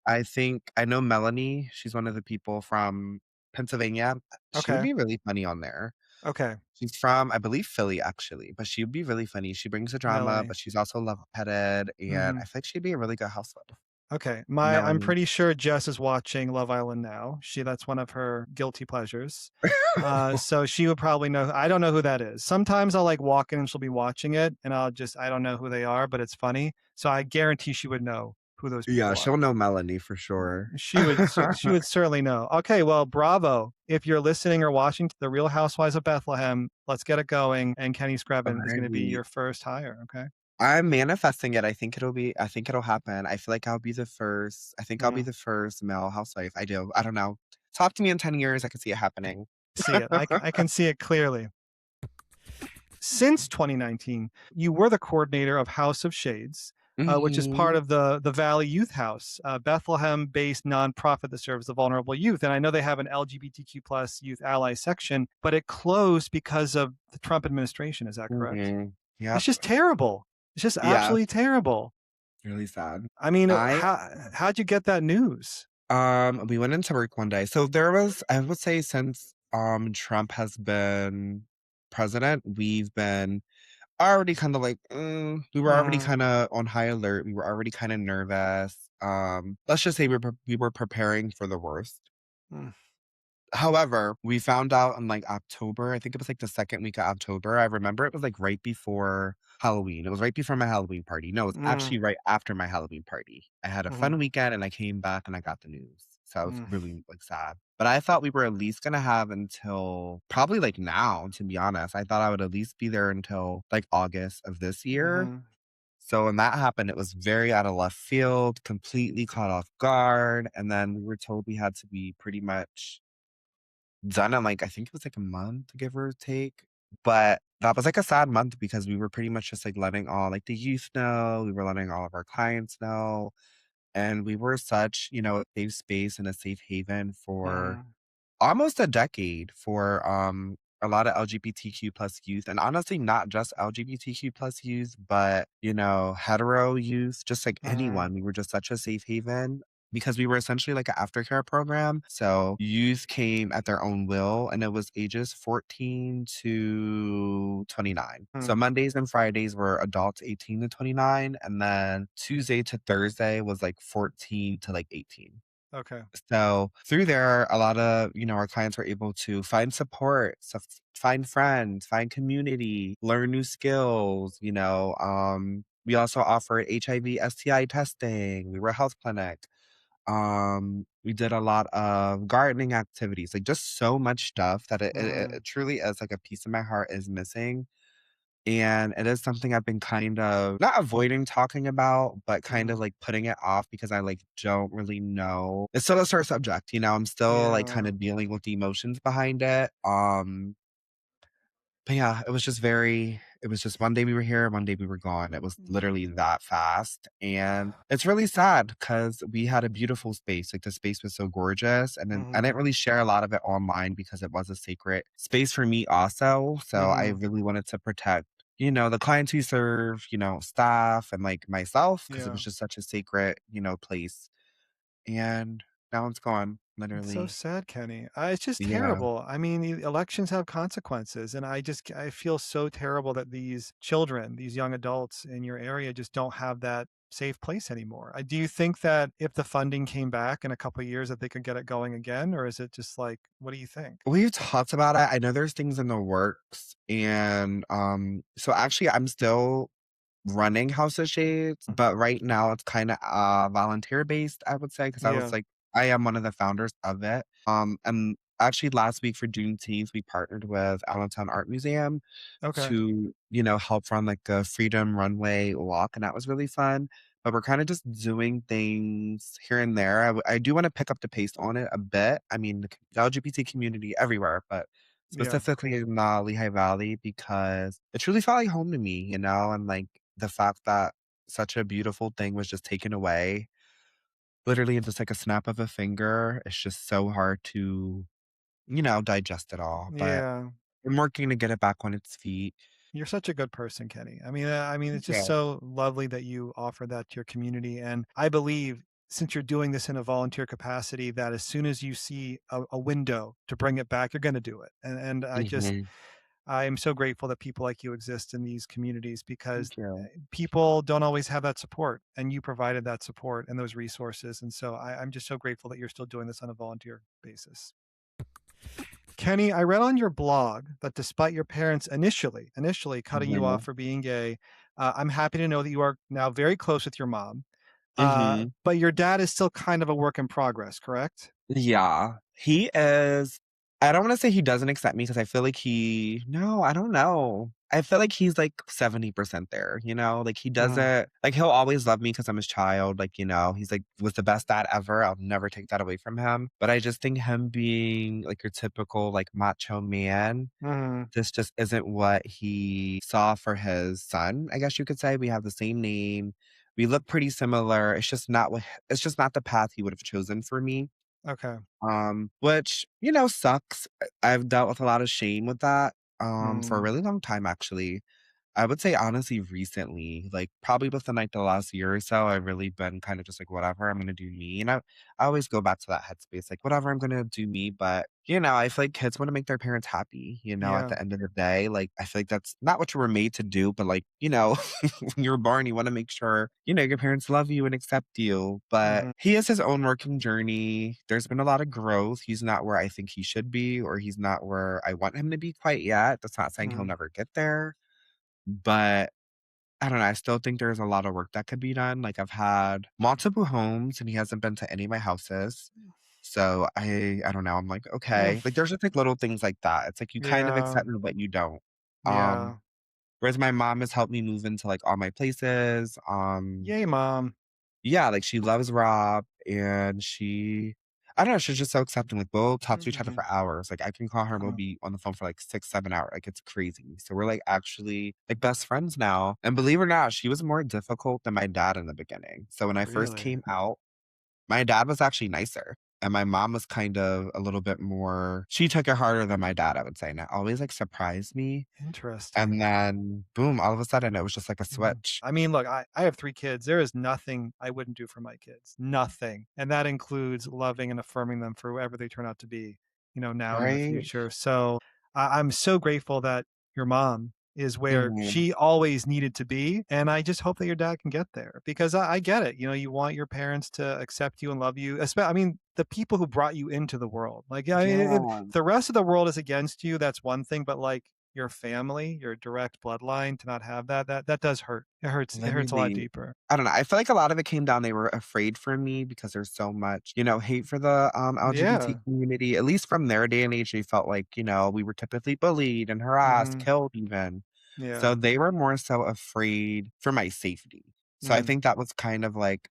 Speaker 3: I think I know Melanie. She's one of the people from Pennsylvania. She would be really funny on there.
Speaker 1: Okay.
Speaker 3: She's from, I believe, Philly, actually. But she would be really funny. She brings the drama,
Speaker 1: Melanie.
Speaker 3: but she's also level-headed. And I feel like she'd be a really good housewife.
Speaker 1: Okay. I'm pretty sure Jess is watching Love Island now. That's one of her guilty pleasures. So she would probably know. I don't know who that is. Sometimes I'll like walk in and she'll be watching it and I don't know who they are, but it's funny. So I guarantee she would know who those people are.
Speaker 3: She'll know Melanie for sure.
Speaker 1: She would certainly know. Okay, well, bravo. If you're listening or watching The Real Housewives of Bethlehem, let's get it going. And Kenny Screven is going to be your first hire, okay?
Speaker 3: I'm manifesting it. I think it'll happen. I feel like I'll be the first. I think I'll be the first male housewife. I do. I don't know. Talk to me in 10 years. I can see it happening.
Speaker 1: See it. I can see it clearly. Since 2019, you were the coordinator of House of Shadez, which is part of the Valley Youth House, a Bethlehem-based nonprofit that serves the vulnerable youth. And I know they have an LGBTQ plus youth ally section, but it closed because of the Trump administration. Is that correct?
Speaker 3: Yeah.
Speaker 1: It's just terrible. It's just absolutely terrible.
Speaker 3: Really sad.
Speaker 1: I mean, how'd you get that news?
Speaker 3: We went into work one day. So there was, I would say since Trump has been president, we've been already kinda like, we were already
Speaker 1: Mhm.
Speaker 3: kinda on high alert, we were already kinda nervous. Let's just say we were preparing for the worst.
Speaker 1: Mm.
Speaker 3: However, we found out in, like, October, I think it was, like, the 2nd week of October. I remember it was, like, right before Halloween. It was right before my Halloween party. No, it was
Speaker 1: Mm.
Speaker 3: actually right after my Halloween party. I had a
Speaker 1: Mhm.
Speaker 3: fun weekend, and I came back, and I got the news. So I was
Speaker 1: Mm.
Speaker 3: really, like, sad. But I thought we were at least gonna have until probably, like, now, to be honest. I thought I would at least be there until, like, August of this year.
Speaker 1: Mhm.
Speaker 3: So when that happened, it was very out of left field, completely caught off guard, and then we were told we had to be pretty much done in, like, I think it was, like, a month, give or take, but that was, like, a sad month because we were pretty much just, like, letting all, like, the youth know, we were letting all of our clients know, and we were such, a safe space and a safe haven for
Speaker 1: Mhm.
Speaker 3: almost a decade for, a lot of LGBTQ plus youth, and honestly, not just LGBTQ plus youth, but, hetero youth, just like
Speaker 1: Mhm.
Speaker 3: anyone. We were just such a safe haven because we were essentially like an aftercare program. So youth came at their own will, and it was ages 14 to 29. So
Speaker 1: Mm.
Speaker 3: Mondays and Fridays were adults 18 to 29, and then Tuesday to Thursday was like 14 to like 18.
Speaker 1: Okay.
Speaker 3: So through there, a lot of, our clients were able to find support, find friends, find community, learn new skills, we also offered HIV, STI testing. We were a health clinic. We did a lot of gardening activities, like just so much stuff that it
Speaker 1: Mhm.
Speaker 3: truly is like a piece of my heart is missing. And it is something I've been kind of not avoiding talking about, but kind of
Speaker 1: Mhm.
Speaker 3: like putting it off because I like don't really know. It's still a sore subject, I'm still like kind
Speaker 1: Yeah.
Speaker 3: of dealing with the emotions behind it. But yeah, it was just one day we were here, one day we were gone. It was literally that fast. And it's really sad because we had a beautiful space. Like the space was so gorgeous. And then I
Speaker 1: Mhm.
Speaker 3: didn't really share a lot of it online because it was a sacred space for me also. So I
Speaker 1: Mhm.
Speaker 3: really wanted to protect, the clients we serve, staff and like myself, because it
Speaker 1: Yeah.
Speaker 3: was just such a sacred, place. And now it's gone,
Speaker 1: It's so
Speaker 3: literally.
Speaker 1: sad, Kenny. It's just
Speaker 3: Yeah.
Speaker 1: terrible. I mean, the elections have consequences, and I feel so terrible that these children, these young adults in your area, just don't have that safe place anymore. Do you think that if the funding came back in a couple of years, that they could get it going again, or is it just like, what do you think?
Speaker 3: We've talked about it. I know there's things in the works, and, so actually, I'm still running House of Shades, but right now it's kinda, volunteer based, I would say, because
Speaker 1: Yeah.
Speaker 3: I am one of the founders of it. And actually last week for Juneteenth, we partnered with Allentown Art Museum
Speaker 1: Okay.
Speaker 3: to, help run, like, a Freedom Runway walk, and that was really fun. But we're kinda just doing things here and there. I do wanna pick up the pace on it a bit. I mean, the LGBT community everywhere, but
Speaker 1: Yeah.
Speaker 3: specifically in the Lehigh Valley because it truly felt like home to me, and, like, the fact that such a beautiful thing was just taken away, literally in just like a snap of a finger, it's just so hard to, digest it all, but
Speaker 1: Yeah.
Speaker 3: I'm working to get it back on its feet.
Speaker 1: You're such a good person, Kenny. I mean, it's just
Speaker 3: Yeah.
Speaker 1: so lovely that you offer that to your community. And I believe since you're doing this in a volunteer capacity, that as soon as you see a window to bring it back, you're going to do it. And
Speaker 3: Mhm.
Speaker 1: I am so grateful that people like you exist in these communities because
Speaker 3: Thank you.
Speaker 1: people don't always have that support. And you provided that support and those resources. And so I'm just so grateful that you're still doing this on a volunteer basis. Kenny, I read on your blog that despite your parents initially cutting you off
Speaker 3: Mhm.
Speaker 1: for being gay, I'm happy to know that you are now very close with your mom.
Speaker 3: Mhm.
Speaker 1: But your dad is still kind of a work in progress, correct?
Speaker 3: Yeah. He is I don't wanna say he doesn't accept me because I feel like no, I don't know. I feel like he's, like, 70% there, Like, he
Speaker 1: Mhm.
Speaker 3: doesn't like, he'll always love me because 'cause I'm his child, like, he's, like, was the best dad ever, I'll never take that away from him, but I just think him being, like, your typical, like, macho man,
Speaker 1: Mhm.
Speaker 3: this just isn't what he saw for his son, I guess you could say. We have the same name, we look pretty similar, it's just not the path he would've chosen for me.
Speaker 1: Okay.
Speaker 3: Which, sucks. I've dealt with a lot of shame with that, for a
Speaker 1: Mhm.
Speaker 3: really long time, actually. I would say honestly recently, like probably within like the last year or so, I've really been kind of just like, whatever, I'm gonna do me. And I always go back to that headspace, like, whatever, I'm gonna do me. But I feel like kids want to make their parents happy, at
Speaker 1: Yeah.
Speaker 3: the end of the day. Like I feel like that's not what you were made to do, but like, when you're born, you want to make sure, your parents love you and accept you. But
Speaker 1: Hmm.
Speaker 3: he has his own working journey. There's been a lot of growth. He's not where I think he should be, or he's not where I want him to be quite yet. That's not saying he'll
Speaker 1: Hmm.
Speaker 3: never get there. But I don't know, I still think there's a lot of work that could be done. Like, I've had multiple homes, and he hasn't been to any of my houses. So, I don't know, I'm like,
Speaker 1: Mm.
Speaker 3: "Okay." Like, there's just, like, little things like that. It's like you kind of
Speaker 1: Yeah.
Speaker 3: accept it, but you don't. Um,
Speaker 1: Yeah.
Speaker 3: Whereas my mom has helped me move into, like, all my places.
Speaker 1: Yay, mom.
Speaker 3: Yeah, like, she loves Rob, and I don't know, she's just so accepting, like, we'll talk to each other
Speaker 1: Hmm.
Speaker 3: for hours, like, I can call her and we'll be on the phone for, like, 6, 7 hours, like, it's crazy, so we're, like, actually, like, best friends now, and believe it or not, she was more difficult than my dad in the beginning, so when I first
Speaker 1: Really
Speaker 3: came out, my dad was actually nicer, and my mom was kind of a little bit more she took it harder than my dad, I would say, and it always, like, surprised me, and
Speaker 1: interesting.
Speaker 3: then, boom, all of a sudden, it was just like a
Speaker 1: Mhm.
Speaker 3: switch.
Speaker 1: I mean, look, I have 3 kids. There is nothing I wouldn't do for my kids. Nothing. And that includes loving and affirming them for whoever they turn out to be, now and in the
Speaker 3: Right?
Speaker 1: future. So I'm so grateful that your mom is where
Speaker 3: Mhm.
Speaker 1: she always needed to be. And I just hope that your dad can get there because I get it. You want your parents to accept you and love you. I mean, the people who brought you into the world. Like, yeah, I mean,
Speaker 3: Yeah.
Speaker 1: if the rest of the world is against you, that's one thing. But like, your family, your direct bloodline to not have that does hurt. It hurts a lot
Speaker 3: Literally,
Speaker 1: deeper.
Speaker 3: I don't know, I feel like a lot of it came down they were afraid for me because there's so much, hate for the, LGBT
Speaker 1: Yeah.
Speaker 3: community, at least from their day and age, they felt like, we were typically bullied and harassed,
Speaker 1: Mhm.
Speaker 3: killed even. So
Speaker 1: Yeah.
Speaker 3: they were more so afraid for my safety. So I
Speaker 1: Mhm.
Speaker 3: think that was kind of like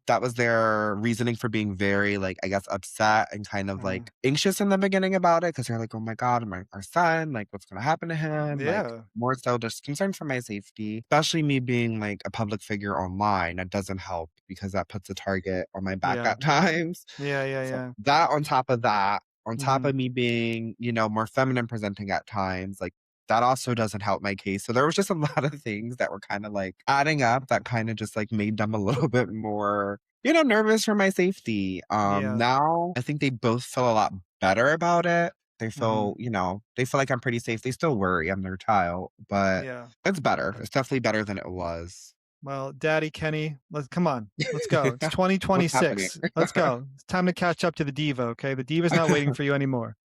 Speaker 3: that was their reasoning for being very, like, I guess, upset and kind of,
Speaker 1: Mhm.
Speaker 3: like, anxious in the beginning about it because 'cause they're like, "Oh my god, our son, like, what's gonna happen to him?" Like,
Speaker 1: Yeah.
Speaker 3: more so just concerned for my safety, especially me being, like, a public figure online, that doesn't help because that puts a target on my back
Speaker 1: Yeah.
Speaker 3: at times.
Speaker 1: Yeah, yeah,
Speaker 3: So,
Speaker 1: yeah.
Speaker 3: that, on top
Speaker 1: Mhm.
Speaker 3: of me being, more feminine presenting at times, like, that also doesn't help my case. So there was just a lot of things that were kinda, like, adding up that kinda just, like, made them a little bit more, nervous for my safety.
Speaker 1: Yeah.
Speaker 3: Now I think they both feel a lot better about it. They
Speaker 1: Mhm.
Speaker 3: feel, they feel like I'm pretty safe. They still worry, I'm their child, but
Speaker 1: Yeah.
Speaker 3: it's better. It's definitely better than it was.
Speaker 1: Well, Daddy Kenny, let's come on. Let's go. It's
Speaker 3: What's happening?
Speaker 1: 2026. Let's go. It's time to catch up to the diva, okay? The diva's not waiting for you anymore.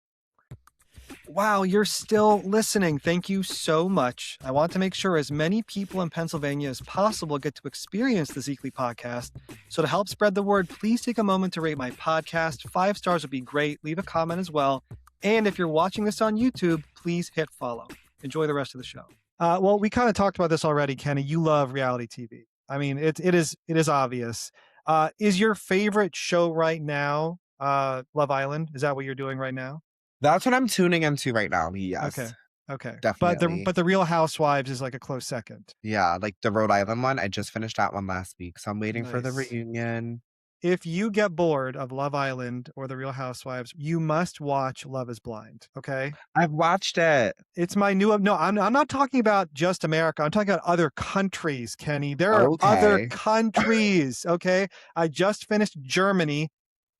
Speaker 1: Wow, you're still listening. Thank you so much. I want to make sure as many people in Pennsylvania as possible get to experience the Zeekly podcast. So to help spread the word, please take a moment to rate my podcast. 5 stars would be great. Leave a comment as well. And if you're watching this on YouTube, please hit follow. Enjoy the rest of the show. Well, we kind of talked about this already, Kenny. You love reality TV. I mean, it is obvious. Is your favorite show right now Love Island? Is that what you're doing right now?
Speaker 3: That's what I'm tuning into right now. Yes,
Speaker 1: Okay. Okay. But the
Speaker 3: definitely.
Speaker 1: but the Real Housewives is like a close second.
Speaker 3: Yeah, like the Rhode Island one, I just finished that one last week, so I'm waiting for the
Speaker 1: Nice.
Speaker 3: reunion.
Speaker 1: If you get bored of Love Island or the Real Housewives, you must watch Love is Blind, okay?
Speaker 3: I've watched it.
Speaker 1: It's my new no, I'm not talking about just America. I'm talking about other countries, Kenny. There are other
Speaker 3: Okay.
Speaker 1: countries, okay? I just finished Germany.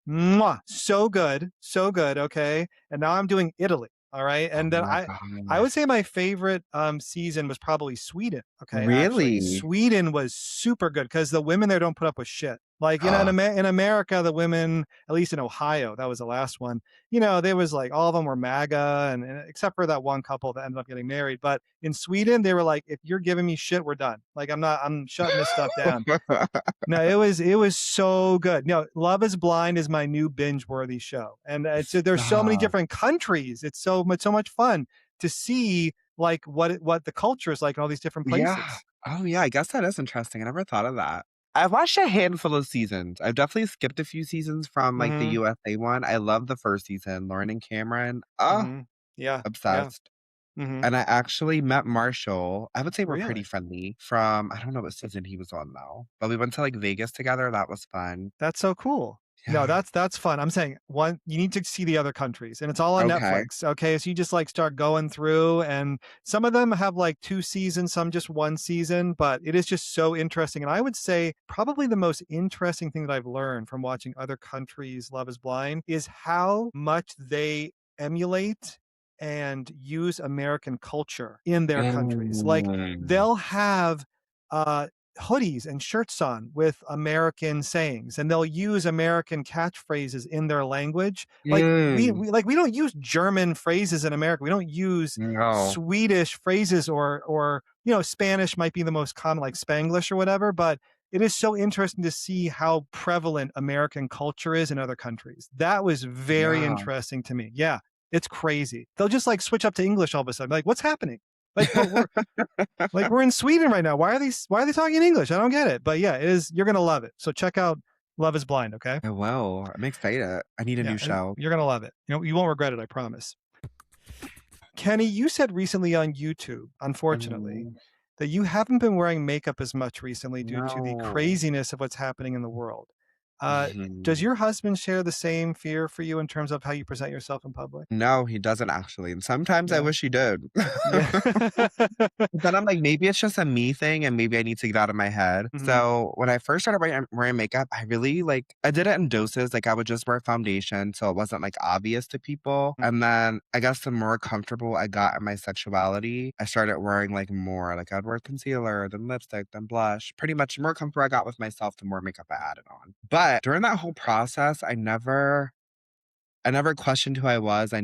Speaker 1: Mwah, so good, so good, okay? And now I'm doing Italy, all right?
Speaker 3: Oh
Speaker 1: And then
Speaker 3: my
Speaker 1: I would
Speaker 3: gosh.
Speaker 1: say my favorite season was probably Sweden, okay? Actually,
Speaker 3: Really?
Speaker 1: Sweden was super good because the women there don't put up with shit. Like in America, the women, at least in Ohio, that was the last one. There was like all of them were MAGA, and except for that one couple that ended up getting married. But in Sweden, they were like, if you're giving me shit, we're done. Like I'm shutting this stuff down. No, it was so good. No, Love Is Blind is my new binge-worthy show, and there's so many
Speaker 3: Stop.
Speaker 1: different countries. It's so much fun to see like what the culture is like in all these different
Speaker 3: Yeah.
Speaker 1: places.
Speaker 3: Oh, yeah, I guess that is interesting, I never thought of that. I've watched a handful of seasons. I've definitely skipped a few seasons from, like, the
Speaker 1: Mhm.
Speaker 3: USA one. I love the first season, Lauren and Cameron. Oh,
Speaker 1: Mhm. Yeah. Yeah.
Speaker 3: obsessed.
Speaker 1: Mhm.
Speaker 3: And I actually met Marshall. I would say we're pretty
Speaker 1: Really?
Speaker 3: friendly from I don't know what season he was on now, but we went to, like, Vegas together, that was fun.
Speaker 1: That's so cool. No,
Speaker 3: Yeah.
Speaker 1: that's fun. I'm saying one, you need to see the other countries, and it's all on
Speaker 3: Okay.
Speaker 1: Netflix. Okay, so you just like start going through, and some of them have like 2 seasons, some just 1 season, but it is just so interesting. And I would say probably the most interesting thing that I've learned from watching other countries' Love Is Blind is how much they emulate and use American culture in their countries. Like
Speaker 3: Mm.
Speaker 1: they'll have uh hoodies and shirts on with American sayings, and they'll use American catchphrases in their language. Like
Speaker 3: Mm.
Speaker 1: we don't use German phrases in America. We don't use
Speaker 3: No.
Speaker 1: Swedish phrases, or Spanish might be the most common, like Spanglish or whatever, but it is so interesting to see how prevalent American culture is in other countries. That was very
Speaker 3: Yeah.
Speaker 1: interesting to me. Yeah, it's crazy. They'll just like switch up to English all of a sudden. Like, what's happening? Like we're in Sweden right now. Why are they talking in English? I don't get it. But yeah, it is. You're gonna love it. So check out Love Is Blind. Okay.
Speaker 3: I will. I'm excited. I need a
Speaker 1: Yeah,
Speaker 3: new show.
Speaker 1: you're gonna love it. You won't regret it. I promise. Kenny, you said recently on YouTube, unfortunately,
Speaker 3: Mhm.
Speaker 1: that you haven't been wearing makeup as much recently due to the
Speaker 3: No.
Speaker 1: craziness of what's happening in the world. Uh, does
Speaker 3: Mhm.
Speaker 1: your husband share the same fear for you in terms of how you present yourself in public?
Speaker 3: No, he doesn't actually, and sometimes I
Speaker 1: Yeah.
Speaker 3: wish he did.
Speaker 1: Yeah.
Speaker 3: But then I'm like, maybe it's just a me thing and maybe I need to get out of my head.
Speaker 1: Mhm.
Speaker 3: So when I first started wearing makeup, I really I did it in doses. Like I would just wear foundation so it wasn't like obvious to people.
Speaker 1: Mm.
Speaker 3: And then I guess the more comfortable I got in my sexuality, I started wearing like more. Like I'd wear concealer, then lipstick, then blush. Pretty much the more comfortable I got with myself, the more makeup I added on. But during that whole process, I never questioned who I was. I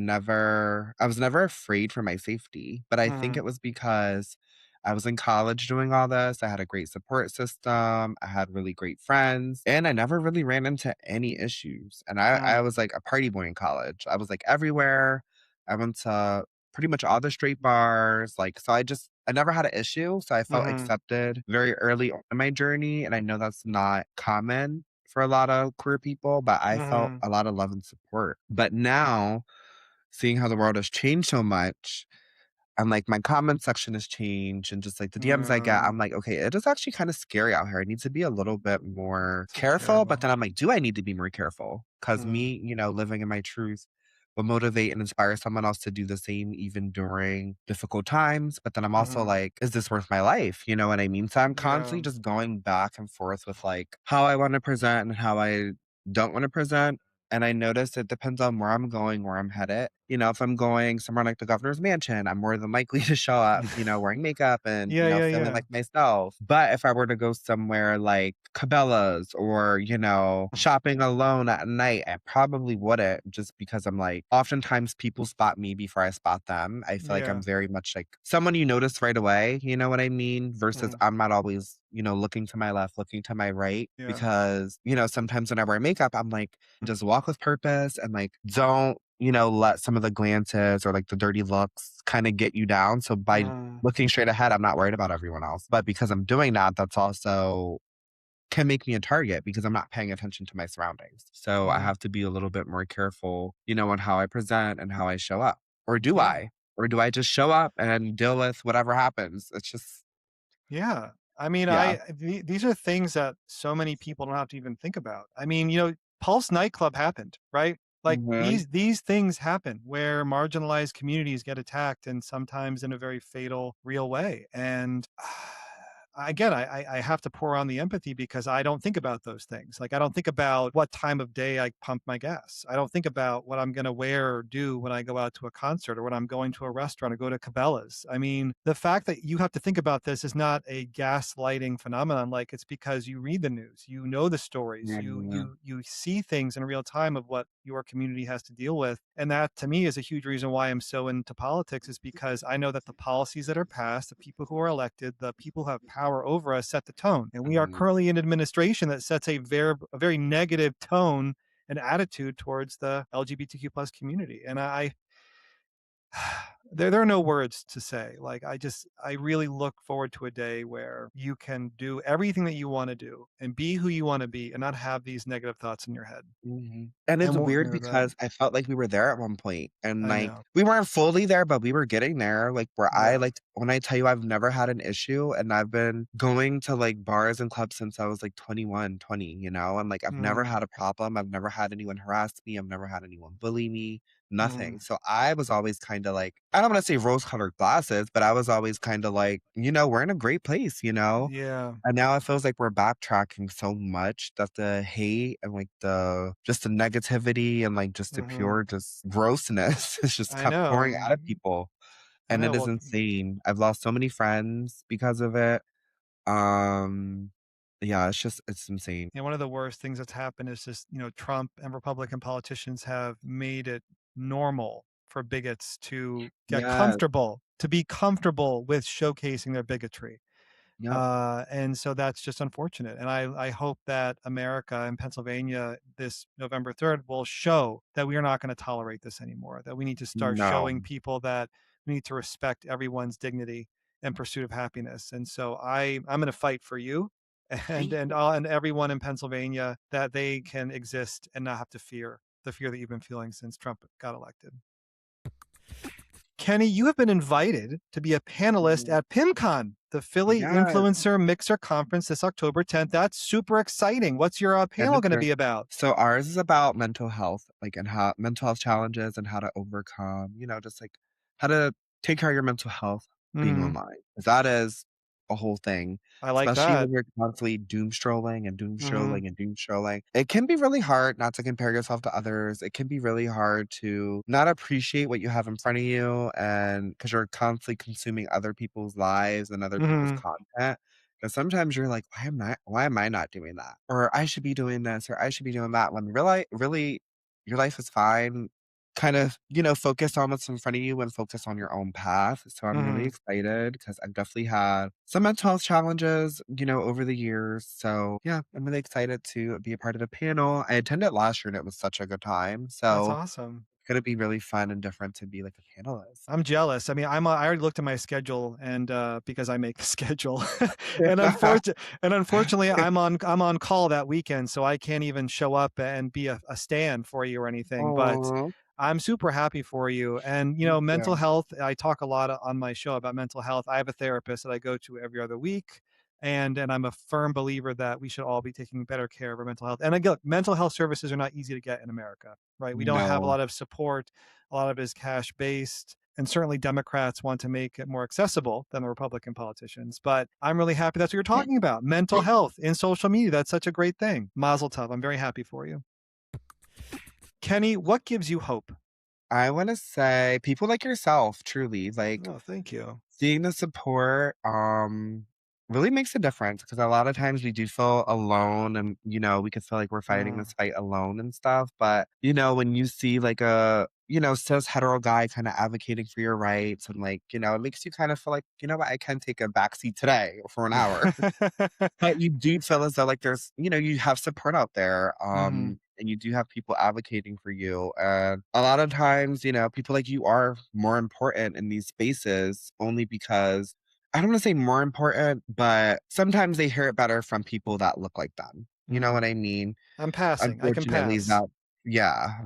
Speaker 3: was never afraid for my safety, but I think
Speaker 1: Mhm.
Speaker 3: it was because I was in college doing all this. I had a great support system. I had really great friends, and I never really ran into any issues. And I
Speaker 1: Mm.
Speaker 3: was like a party boy in college. I was like everywhere. I went to pretty much all the straight bars. Like, so I never had an issue. So I felt
Speaker 1: Mhm.
Speaker 3: accepted very early on in my journey. And I know that's not common for a lot of queer people, but I felt
Speaker 1: Mhm.
Speaker 3: a lot of love and support. But now, seeing how the world has changed so much, and like my comment section has changed, and just like the DMs I get, I'm
Speaker 1: Mm.
Speaker 3: like, okay, it is actually kind of scary out here. I need to be a little bit more
Speaker 1: So
Speaker 3: careful. But
Speaker 1: terrible.
Speaker 3: then I'm like, do I need to be more careful? Because
Speaker 1: Mm.
Speaker 3: me, living in my truth will motivate and inspire someone else to do the same, even during difficult times. But then I'm also
Speaker 1: Mhm.
Speaker 3: like, is this worth my life? You know what I mean? So I'm
Speaker 1: Yeah.
Speaker 3: constantly just going back and forth with like how I want to present and how I don't want to present. And I notice it depends on where I'm going, where I'm headed. If I'm going somewhere like the governor's mansion, I'm more than likely to show up, wearing makeup and,
Speaker 1: Yeah, yeah,
Speaker 3: feeling
Speaker 1: yeah.
Speaker 3: like myself. But if I were to go somewhere like Cabela's or, shopping alone at night, I probably wouldn't just because I'm like, oftentimes people spot me before I spot them. I feel like I'm
Speaker 1: Yeah.
Speaker 3: very much like someone you notice right away, you know what I mean? Versus
Speaker 1: Mhm.
Speaker 3: I'm not always, looking to my left, looking to my right.
Speaker 1: Yeah.
Speaker 3: Because, sometimes when I wear makeup, I'm like, just walk with purpose and like don't let some of the glances or like the dirty looks kind of get you down. So by
Speaker 1: Mhm.
Speaker 3: looking straight ahead, I'm not worried about everyone else. But because I'm doing that, that's also can make me a target because I'm not paying attention to my surroundings. So I
Speaker 1: Mhm.
Speaker 3: have to be a little bit more careful, on how I present and how I show up. Or do
Speaker 1: Yeah.
Speaker 3: I? Or do I just show up and deal with whatever happens? It's just,
Speaker 1: Yeah. I mean,
Speaker 3: yeah.
Speaker 1: these are things that so many people don't have to even think about. I mean, Pulse nightclub happened, right? Like
Speaker 3: Hmm.
Speaker 1: these things happen where marginalized communities get attacked, and sometimes in a very fatal, real way. And again, I have to pour on the empathy because I don't think about those things. Like I don't think about what time of day I pump my gas. I don't think about what I'm going to wear or do when I go out to a concert or when I'm going to a restaurant or go to Cabela's. I mean, the fact that you have to think about this is not a gaslighting phenomenon. Like it's because you read the news, you know the stories, you
Speaker 3: Yeah.
Speaker 1: you you see things in real time of what your community has to deal with. And that to me is a huge reason why I'm so into politics, is because I know that the policies that are passed, the people who are elected, the people who have power over us set the tone. And we are
Speaker 3: Mhm.
Speaker 1: currently in administration that sets a very negative tone and attitude towards the LGBTQ plus community. And there are no words to say. Like I really look forward to a day where you can do everything that you want to do and be who you want to be and not have these negative thoughts in your head.
Speaker 3: And it's
Speaker 1: And we'll
Speaker 3: weird
Speaker 1: near that.
Speaker 3: because I felt like we were there at one point, and,
Speaker 1: I
Speaker 3: like,
Speaker 1: know.
Speaker 3: we weren't fully there, but we were getting there, like, where
Speaker 1: Yeah.
Speaker 3: when I tell you I've never had an issue, and I've been going to, like, bars and clubs since I was, like, 21, 20, you know, and, like, I've never
Speaker 1: Mm,
Speaker 3: had a problem, I've never had anyone harass me, I've never had anyone bully me, nothing.
Speaker 1: mm,
Speaker 3: So I was always kinda like, I don't wanna say rose-colored glasses, but I was always kinda like, we're in a great place, you know?
Speaker 1: yeah.
Speaker 3: And now it feels like we're backtracking so much that the hate and, like, the negativity and, like, just the
Speaker 1: Hmm.
Speaker 3: pure just grossness is just
Speaker 1: I
Speaker 3: kept pouring
Speaker 1: know.
Speaker 3: out of people,
Speaker 1: I
Speaker 3: and
Speaker 1: know.
Speaker 3: it is
Speaker 1: Well,
Speaker 3: insane. I've lost so many friends because of it. Um, yeah, it's insane.
Speaker 1: one of the worst things that's happened is just, Trump and Republican politicians have made it normal for bigots to
Speaker 3: Yes.
Speaker 1: be comfortable with showcasing their bigotry.
Speaker 3: Yep.
Speaker 1: And so that's just unfortunate. And I hope that America and Pennsylvania this November 3rd will show that we are not going to tolerate this anymore, that we need to start
Speaker 3: No.
Speaker 1: showing people that we need to respect everyone's dignity and pursuit of happiness. And so I'm going to fight for you and
Speaker 3: Thank
Speaker 1: and
Speaker 3: you.
Speaker 1: all and everyone in Pennsylvania that they can exist and not have to fear the fear that you've been feeling since Trump got elected. Kenny, you have been invited to be a panelist
Speaker 3: Mhm.
Speaker 1: at PIMCON, the Philly
Speaker 3: Yes.
Speaker 1: Influencer Mixer Conference this October 10th. That's super exciting. What's your
Speaker 3: It
Speaker 1: panel
Speaker 3: is
Speaker 1: going to
Speaker 3: very
Speaker 1: be about?
Speaker 3: so ours is about mental health, like, and how mental health challenges and how to overcome, just, like, how to take care of your mental health being
Speaker 1: Hmm.
Speaker 3: online. 'Cause that is a whole thing,
Speaker 1: I like
Speaker 3: especially
Speaker 1: that.
Speaker 3: when you're constantly doom scrolling and doom
Speaker 1: Hmm.
Speaker 3: scrolling and doom scrolling. It can be really hard not to compare yourself to others. It can be really hard to not appreciate what you have in front of you, and because 'cause you're constantly consuming other people's lives and other people's
Speaker 1: Hmm.
Speaker 3: content. 'Cause sometimes you're like, "Why am I not doing that?" Or, "I should be doing this," or, "I should be doing that," when really, your life is fine. Kind of, focus on what's in front of you and focus on your own path. So I'm really
Speaker 1: Hmm.
Speaker 3: excited because 'cause I've definitely had some mental health challenges, over the years. So, yeah, I'm really excited to be a part of the panel. I attended last year and it was such a good time.
Speaker 1: That's
Speaker 3: So,
Speaker 1: awesome.
Speaker 3: it's gonna be really fun and different to be, like, a panelist.
Speaker 1: I'm jealous. I mean, I already looked at my schedule and because I make the schedule. And unfortunately I'm on call that weekend, so I can't even show up and be a stand for you or anything, but
Speaker 3: Aw,
Speaker 1: I'm super happy for you. And
Speaker 3: thank
Speaker 1: mental
Speaker 3: you.
Speaker 1: health, I talk a lot on my show about mental health. I have a therapist that I go to every other week. And I'm a firm believer that we should all be taking better care of our mental health. And again, mental health services are not easy to get in America, right? We don't have a
Speaker 3: No.
Speaker 1: lot of support. A lot of it is cash based. And certainly Democrats want to make it more accessible than the Republican politicians. But I'm really happy that's what you're talking about. Mental health in social media. That's such a great thing. Mazel tov. I'm very happy for you. Kenny, what gives you hope?
Speaker 3: I wanna say people like yourself, truly, like,
Speaker 1: Oh, thank you.
Speaker 3: seeing the support, really makes a difference because a lot of times we do feel alone and, we could feel like we're fighting
Speaker 1: Mm,
Speaker 3: this fight alone and stuff. But, when you see like cis hetero guy kind of advocating for your rights and like, it makes you kind of feel like, you know what, I can take a backseat today for an hour. But you do feel as though, like, there's you have support out there,
Speaker 1: hmm.
Speaker 3: and you do have people advocating for you, and a lot of times, people like you are more important in these spaces only because I don't wanna say more important, but sometimes they hear it better from people that look like them. You know
Speaker 1: Hmm.
Speaker 3: what I mean?
Speaker 1: I'm passing. I can
Speaker 3: Unfortunately,
Speaker 1: pass.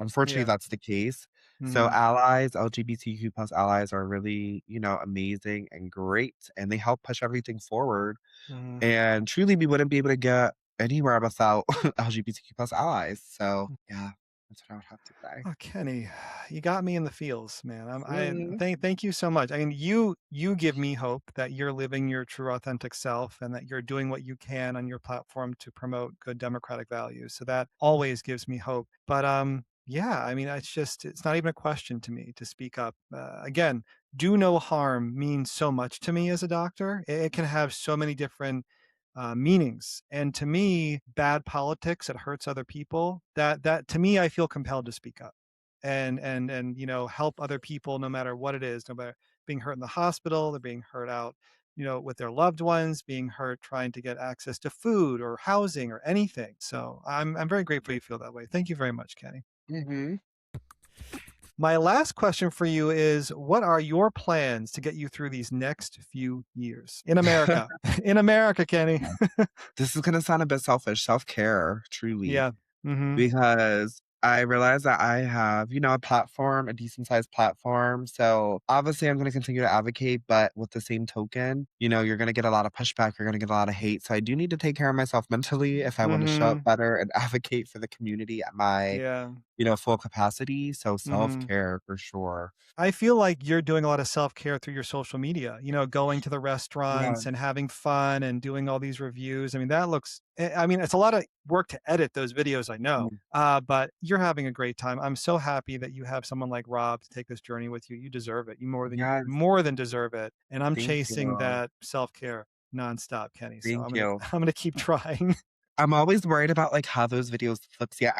Speaker 3: unfortunately,
Speaker 1: Yeah.
Speaker 3: that's the case. So
Speaker 1: Hmm.
Speaker 3: allies, LGBTQ plus allies are really, amazing and great, and they help push everything forward.
Speaker 1: Hmm.
Speaker 3: And truly, we wouldn't be able to get anywhere without LGBTQ plus allies. So yeah, that's what I would have to say.
Speaker 1: Oh, Kenny, you got me in the feels, man. I
Speaker 3: Mhm.
Speaker 1: thank you so much. I mean, you give me hope that you're living your true authentic self and that you're doing what you can on your platform to promote good democratic values. So that always gives me hope. But yeah, I mean, it's not even a question to me to speak up. Again, do no harm means so much to me as a doctor. It can have so many different meanings. And to me, bad politics that hurts other people, that to me, I feel compelled to speak up and help other people no matter what it is, no matter being hurt in the hospital, they're being hurt out, with their loved ones, being hurt trying to get access to food or housing or anything. So I'm very grateful you feel that way. Thank you very much, Kenny.
Speaker 3: Mhm.
Speaker 1: My last question for you is, what are your plans to get you through these next few years in America? In America, Kenny.
Speaker 3: This is going to sound a bit selfish, self-care, truly.
Speaker 1: Yeah. Mm-hmm.
Speaker 3: Because I realize that I have, a platform, a decent sized platform. So obviously I'm going to continue to advocate, but with the same token, you're going to get a lot of pushback. You're going to get a lot of hate. So I do need to take care of myself mentally if I want to show
Speaker 1: Mm-hmm.
Speaker 3: up better and advocate for the community at my,
Speaker 1: Yeah.
Speaker 3: full capacity. So
Speaker 1: Mm-hmm.
Speaker 3: self-care for sure.
Speaker 1: I feel like you're doing a lot of self-care through your social media, going to the
Speaker 3: Yeah.
Speaker 1: restaurants and having fun and doing all these reviews. I mean, it's a lot of work to edit those videos, I know,
Speaker 3: Mm.
Speaker 1: but you're having a great time. I'm so happy that you have someone like Rob to take this journey with you. You deserve it. You
Speaker 3: Yes.
Speaker 1: more than deserve it. And I'm
Speaker 3: Thank
Speaker 1: chasing
Speaker 3: you.
Speaker 1: that self-care nonstop, Kenny. So
Speaker 3: Thank you.
Speaker 1: I'm gonna keep trying.
Speaker 3: I'm always worried about like how those videos look. Yeah,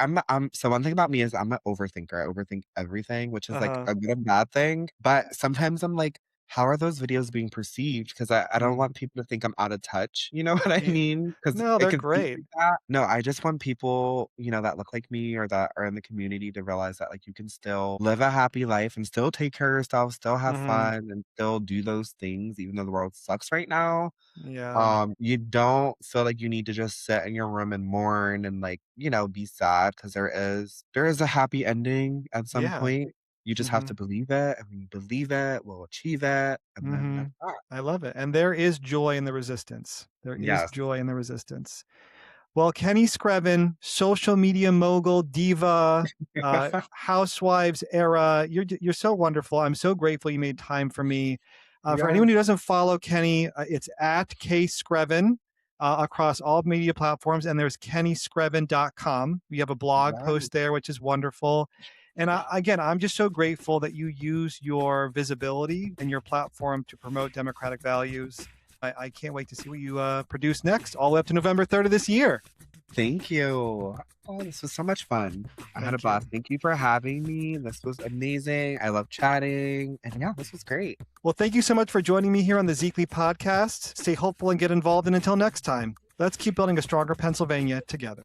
Speaker 3: so one thing about me is I'm an overthinker. I overthink everything, which is like
Speaker 1: Uh-huh.
Speaker 3: a good and bad thing. But sometimes I'm like, how are those videos being perceived? Because I don't
Speaker 1: Mm.
Speaker 3: want people to think I'm out of touch. You know what I
Speaker 1: Yeah.
Speaker 3: mean? Because
Speaker 1: No,
Speaker 3: it
Speaker 1: they're
Speaker 3: could seem
Speaker 1: great.
Speaker 3: like that. No, I just want people, that look like me or that are in the community to realize that like you can still live a happy life and still take care of yourself, still have
Speaker 1: Mm-hmm.
Speaker 3: fun, and still do those things, even though the world sucks right now.
Speaker 1: Yeah.
Speaker 3: You don't feel like you need to just sit in your room and mourn and like, be sad because there is a happy ending at some
Speaker 1: Yeah.
Speaker 3: point. You just have
Speaker 1: Mm-hmm.
Speaker 3: to believe it. And when you believe it, we'll achieve it. And then
Speaker 1: Mm-hmm.
Speaker 3: that's that.
Speaker 1: I love it. And there is joy in the resistance. There is
Speaker 3: Yes.
Speaker 1: joy in the resistance. Well, Kenny Screven, social media mogul, diva, housewives era. You're so wonderful. I'm so grateful you made time for me. For
Speaker 3: Yes.
Speaker 1: anyone who doesn't follow Kenny, it's at K Screven across all media platforms. And there's kennyscreven.com. We have a blog
Speaker 3: Yes.
Speaker 1: post there, which is wonderful. And again, I'm just so grateful that you use your visibility and your platform to promote democratic values. I can't wait to see what you produce next, all the way up to November 3rd of this year.
Speaker 3: Thank you. Oh, this was so much fun. I had a
Speaker 1: Thank you.
Speaker 3: blast. Thank you for having me. This was amazing. I love chatting. And yeah, this was great.
Speaker 1: Well, thank you so much for joining me here on the Zeekly podcast. Stay hopeful and get involved. And until next time, let's keep building a stronger Pennsylvania together.